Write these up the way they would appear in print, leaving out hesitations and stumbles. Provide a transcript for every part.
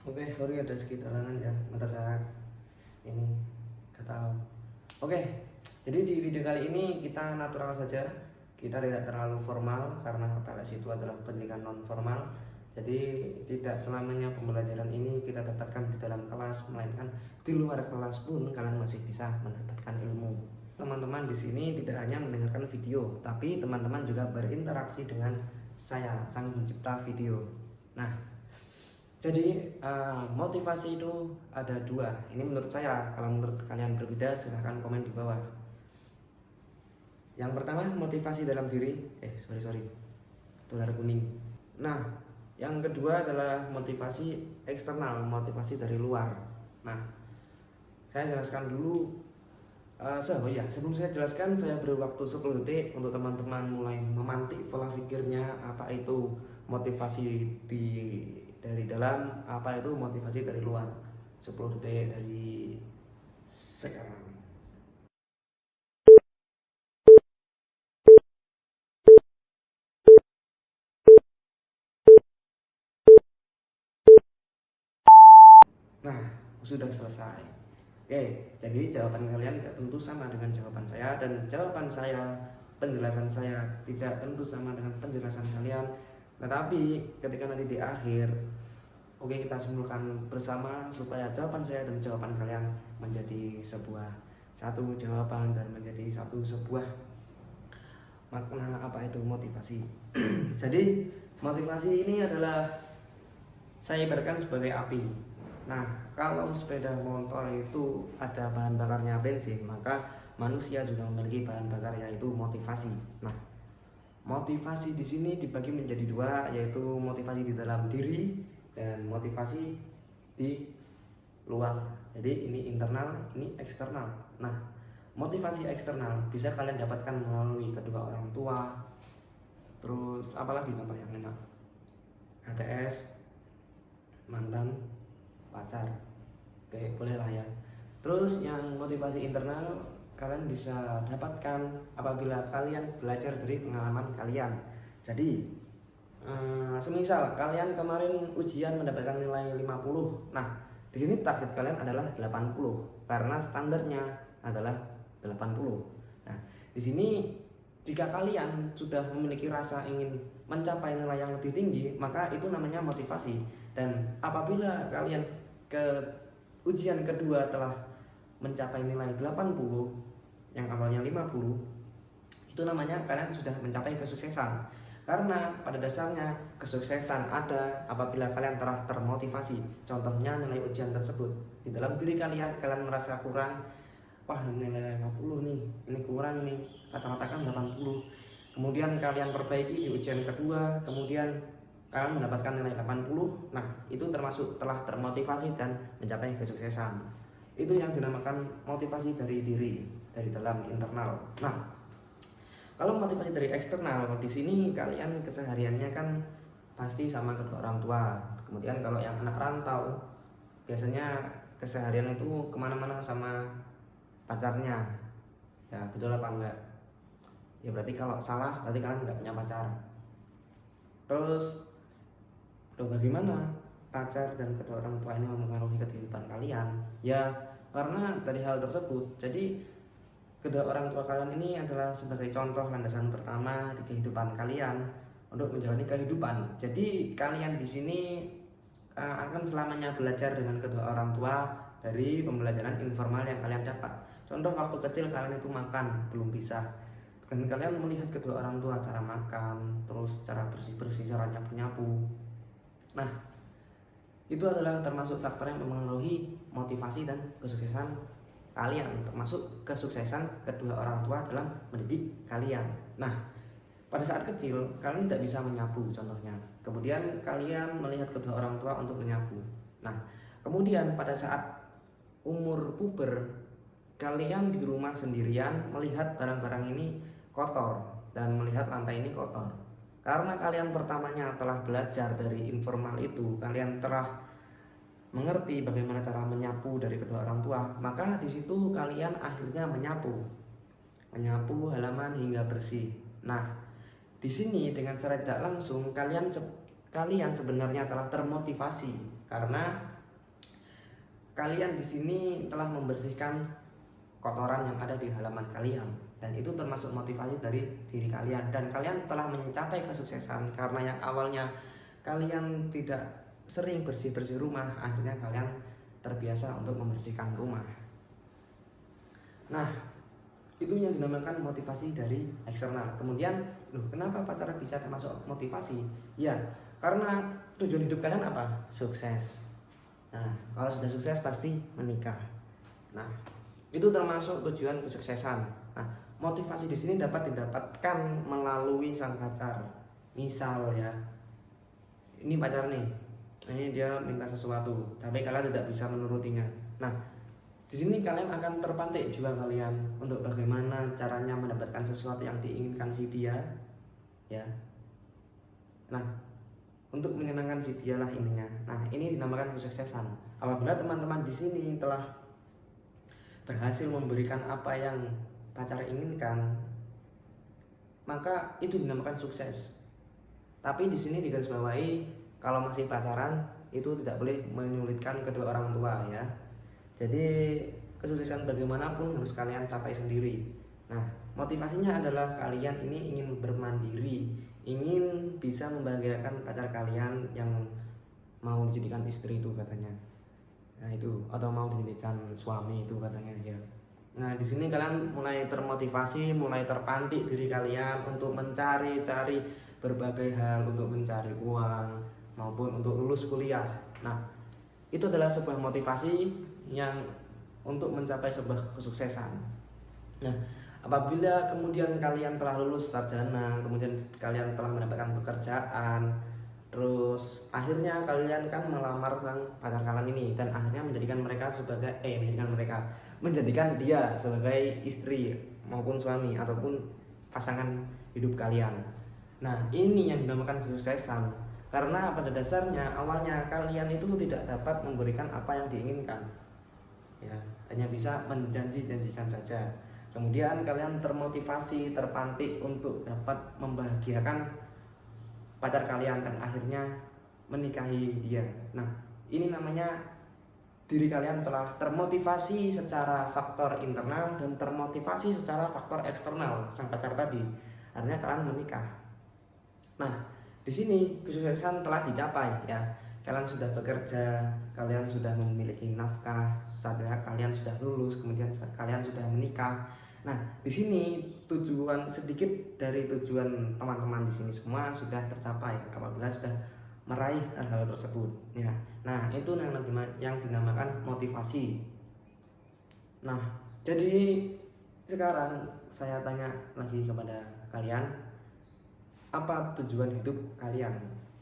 Oke, sorry ada sedikit halangan ya, mata saya ini kata. Oke, jadi di video kali ini kita natural saja. Kita tidak terlalu formal karena PLS itu adalah pendidikan non formal. Jadi tidak selamanya pembelajaran ini kita dapatkan di dalam kelas, melainkan di luar kelas pun kalian masih bisa mendapatkan ilmu. Teman-teman di sini tidak hanya mendengarkan video, tapi teman-teman juga berinteraksi dengan saya, sang pencipta video. Nah, jadi motivasi itu ada dua. Ini menurut saya. Kalau menurut kalian berbeda, silahkan komen di bawah. Yang pertama motivasi dalam diri. Sorry, dolar kuning. Nah, yang kedua adalah motivasi eksternal, motivasi dari luar. Nah, saya jelaskan dulu. Sebelum saya jelaskan, saya beri waktu 10 detik untuk teman-teman mulai memantik pola pikirnya, apa itu motivasi dari dalam, apa itu motivasi dari luar. 10 detik dari sekarang. Nah, sudah selesai. Oke, jadi jawaban kalian tidak tentu sama dengan jawaban saya, dan jawaban saya, penjelasan saya tidak tentu sama dengan penjelasan kalian. Tetapi ketika nanti di akhir, oke, kita simpulkan bersama supaya jawaban saya dan jawaban kalian menjadi satu jawaban dan menjadi sebuah makna apa itu motivasi. Jadi motivasi ini adalah saya ibaratkan sebagai api. Nah, kalau sepeda motor itu ada bahan bakarnya bensin, maka manusia juga memiliki bahan bakar, yaitu motivasi. Nah, motivasi di sini dibagi menjadi dua, yaitu motivasi di dalam diri dan motivasi di luar. Jadi ini internal, ini eksternal. Nah, motivasi eksternal bisa kalian dapatkan melalui kedua orang tua. Terus apalagi contoh yang enak? HTS, mantan, pacar. Oke, boleh lah ya. Terus yang motivasi internal kalian bisa dapatkan apabila kalian belajar dari pengalaman kalian. Jadi semisal kalian kemarin ujian mendapatkan nilai 50. Nah, di sini target kalian adalah 80 karena standarnya adalah 80. Nah, di sini jika kalian sudah memiliki rasa ingin mencapai nilai yang lebih tinggi, maka itu namanya motivasi. Dan apabila kalian ke ujian kedua telah mencapai nilai 80 yang awalnya 50, itu namanya kalian sudah mencapai kesuksesan. Karena pada dasarnya kesuksesan ada apabila kalian telah termotivasi. Contohnya nilai ujian tersebut di dalam diri kalian, kalian merasa kurang. Wah, nilai 50 nih, ini kurang nih, rata-rata kan 80. Kemudian kalian perbaiki di ujian kedua, kemudian kalian mendapatkan nilai 80. Nah, itu termasuk telah termotivasi dan mencapai kesuksesan. Itu yang dinamakan motivasi dari diri, dari dalam, internal. Nah, kalau motivasi dari eksternal, di sini kalian kesehariannya kan pasti sama kedua orang tua. Kemudian kalau yang anak rantau, biasanya keseharian itu kemana-mana sama pacarnya. Ya, betul apa enggak? Ya berarti kalau salah, berarti kalian nggak punya pacar. Terus, bagaimana pacar dan kedua orang tua ini mempengaruhi kehidupan kalian? Ya, karena dari hal tersebut, jadi kedua orang tua kalian ini adalah sebagai contoh landasan pertama di kehidupan kalian untuk menjalani kehidupan. Jadi kalian di sini akan selamanya belajar dengan kedua orang tua dari pembelajaran informal yang kalian dapat. Contoh waktu kecil kalian itu makan belum bisa, dan kalian melihat kedua orang tua cara makan, terus cara bersih-bersih, cara nyapu-nyapu. Nah, itu adalah termasuk faktor yang mempengaruhi motivasi dan kesuksesan kalian, termasuk kesuksesan kedua orang tua dalam mendidik kalian. Nah, pada saat kecil kalian tidak bisa menyapu contohnya, kemudian kalian melihat kedua orang tua untuk menyapu. Nah, kemudian pada saat umur puber, kalian di rumah sendirian melihat barang-barang ini kotor dan melihat lantai ini kotor. Karena kalian pertamanya telah belajar dari informal itu, kalian telah mengerti bagaimana cara menyapu dari kedua orang tua, maka di situ kalian akhirnya menyapu halaman hingga bersih. Nah, di sini dengan cara tidak langsung kalian sebenarnya telah termotivasi karena kalian di sini telah membersihkan kotoran yang ada di halaman kalian, dan itu termasuk motivasi dari diri kalian, dan kalian telah mencapai kesuksesan karena yang awalnya kalian tidak sering bersih-bersih rumah, akhirnya kalian terbiasa untuk membersihkan rumah. Nah, itu yang dinamakan motivasi dari eksternal. Kemudian, kenapa pacaran bisa termasuk motivasi? Ya, karena tujuan hidup kalian apa? Sukses. Nah, kalau sudah sukses pasti menikah. Nah, itu termasuk tujuan kesuksesan. Nah, motivasi di sini dapat didapatkan melalui sang pacar. Misal ya, ini pacar nih, ini dia minta sesuatu, tapi kalian tidak bisa menurutinya. Nah, di sini kalian akan terpantik jiwa kalian untuk bagaimana caranya mendapatkan sesuatu yang diinginkan si dia, ya. Nah, untuk menyenangkan si dialah ininya. Nah, ini dinamakan kesuksesan. Apabila teman-teman di sini telah berhasil memberikan apa yang pacar inginkan, maka itu dinamakan sukses. Tapi di sini digarisbawahi, kalau masih pacaran itu tidak boleh menyulitkan kedua orang tua ya. Jadi kesuksesan bagaimanapun harus kalian capai sendiri. Nah, motivasinya adalah kalian ini ingin bermandiri, ingin bisa membahagiakan pacar kalian yang mau dijadikan istri itu katanya. Nah itu, atau mau dijadikan suami itu katanya ya. Nah di sini kalian mulai termotivasi, mulai terpantik diri kalian untuk mencari-cari berbagai hal, untuk mencari uang maupun untuk lulus kuliah. Nah itu adalah sebuah motivasi yang untuk mencapai sebuah kesuksesan. Nah, apabila kemudian kalian telah lulus sarjana, kemudian kalian telah mendapatkan pekerjaan, terus akhirnya kalian kan melamar sang pacar kalian ini, dan akhirnya menjadikan dia sebagai istri maupun suami ataupun pasangan hidup kalian. Nah, ini yang dinamakan kesuksesan. Karena pada dasarnya awalnya kalian itu tidak dapat memberikan apa yang diinginkan. Ya, hanya bisa menjanji-janjikan saja. Kemudian kalian termotivasi, terpantik untuk dapat membahagiakan pacar kalian dan akhirnya menikahi dia. Nah, ini namanya diri kalian telah termotivasi secara faktor internal dan termotivasi secara faktor eksternal sang pacar tadi. Akhirnya kalian menikah. Nah, di sini kesuksesan telah dicapai ya. Kalian sudah bekerja, kalian sudah memiliki nafkah, kalian sudah lulus, kemudian kalian sudah menikah. Nah, di sini sedikit dari tujuan teman-teman di sini semua sudah tercapai apabila sudah meraih hal-hal tersebut. Ya, nah itu yang dinamakan motivasi. Nah, jadi sekarang saya tanya lagi kepada kalian, apa tujuan hidup kalian?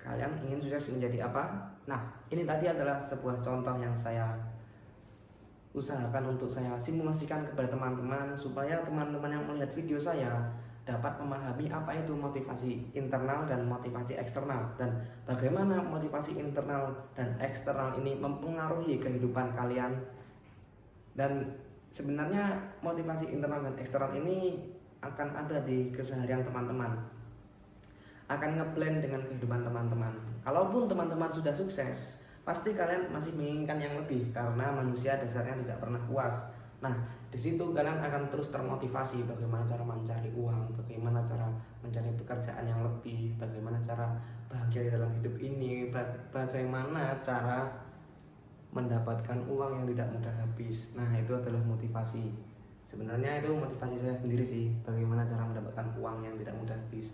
Kalian ingin sukses menjadi apa? Nah, ini tadi adalah sebuah contoh yang saya usahakan untuk saya simulasikan kepada teman-teman, supaya teman-teman yang melihat video saya dapat memahami apa itu motivasi internal dan motivasi eksternal, dan bagaimana motivasi internal dan eksternal ini mempengaruhi kehidupan kalian. Dan sebenarnya motivasi internal dan eksternal ini akan ada di keseharian teman-teman, akan ngeblend dengan kehidupan teman-teman. Kalaupun teman-teman sudah sukses, pasti kalian masih menginginkan yang lebih, karena manusia dasarnya tidak pernah puas. Nah, di situ kalian akan terus termotivasi bagaimana cara mencari uang, bagaimana cara mencari pekerjaan yang lebih, bagaimana cara bahagia di dalam hidup ini, bagaimana cara mendapatkan uang yang tidak mudah habis. Nah, itu adalah motivasi. Sebenarnya itu motivasi saya sendiri sih, bagaimana cara mendapatkan uang yang tidak mudah habis.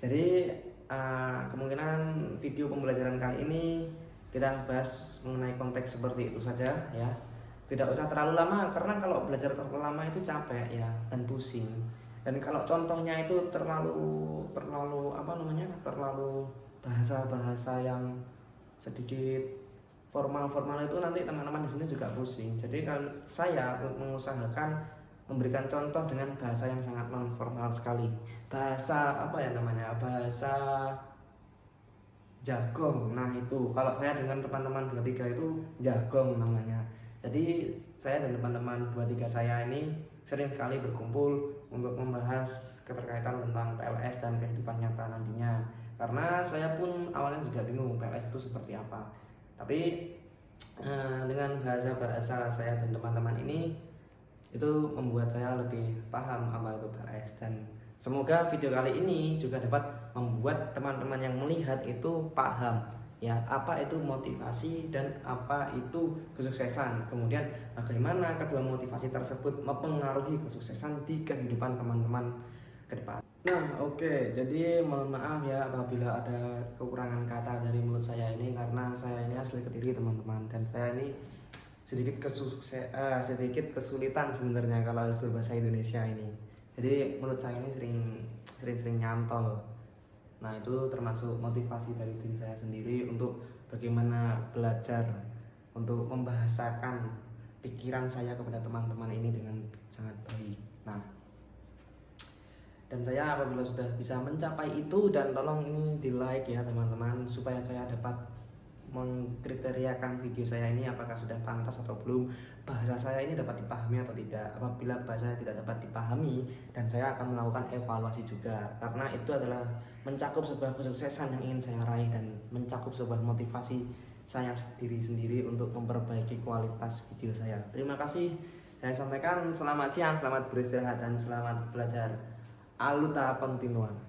Jadi kemungkinan video pembelajaran kali ini kita bahas mengenai konteks seperti itu saja ya. Tidak usah terlalu lama, karena kalau belajar terlalu lama itu capek ya dan pusing. Dan kalau contohnya itu terlalu bahasa-bahasa yang sedikit formal itu, nanti teman-teman di sini juga pusing. Jadi kalau saya mengusahakan memberikan contoh dengan bahasa yang sangat non formal sekali. Bahasa bahasa jargon. Nah, itu kalau saya dengan teman-teman 23 itu jargon namanya. Jadi saya dan teman-teman 23 saya ini sering sekali berkumpul untuk membahas keterkaitan tentang PLS dan kehidupan nyata nantinya. Karena saya pun awalnya juga bingung PLS itu seperti apa. Tapi dengan bahasa-bahasa saya dan teman-teman ini itu membuat saya lebih paham apa itu BAS, dan semoga video kali ini juga dapat membuat teman-teman yang melihat itu paham ya apa itu motivasi dan apa itu kesuksesan, kemudian bagaimana kedua motivasi tersebut mempengaruhi kesuksesan di kehidupan teman-teman ke depan. Nah oke, jadi mohon maaf ya apabila ada kekurangan kata dari mulut saya ini, karena saya ini asli Kediri teman-teman, dan saya ini sedikit kesulitan sebenarnya kalau berbahasa Indonesia ini. Jadi mulut saya ini sering nyantol. Nah itu termasuk motivasi dari diri saya sendiri untuk bagaimana belajar untuk membahasakan pikiran saya kepada teman-teman ini dengan sangat baik. Nah, dan saya apabila sudah bisa mencapai itu, dan tolong ini di like ya teman-teman, supaya saya dapat mengkriteriakan video saya ini apakah sudah pantas atau belum, bahasa saya ini dapat dipahami atau tidak. Apabila bahasa saya tidak dapat dipahami, dan saya akan melakukan evaluasi juga, karena itu adalah mencakup sebuah kesuksesan yang ingin saya raih dan mencakup sebuah motivasi saya sendiri untuk memperbaiki kualitas video saya. Terima kasih saya sampaikan, selamat siang, selamat beristirahat, dan selamat belajar. Aluta continua.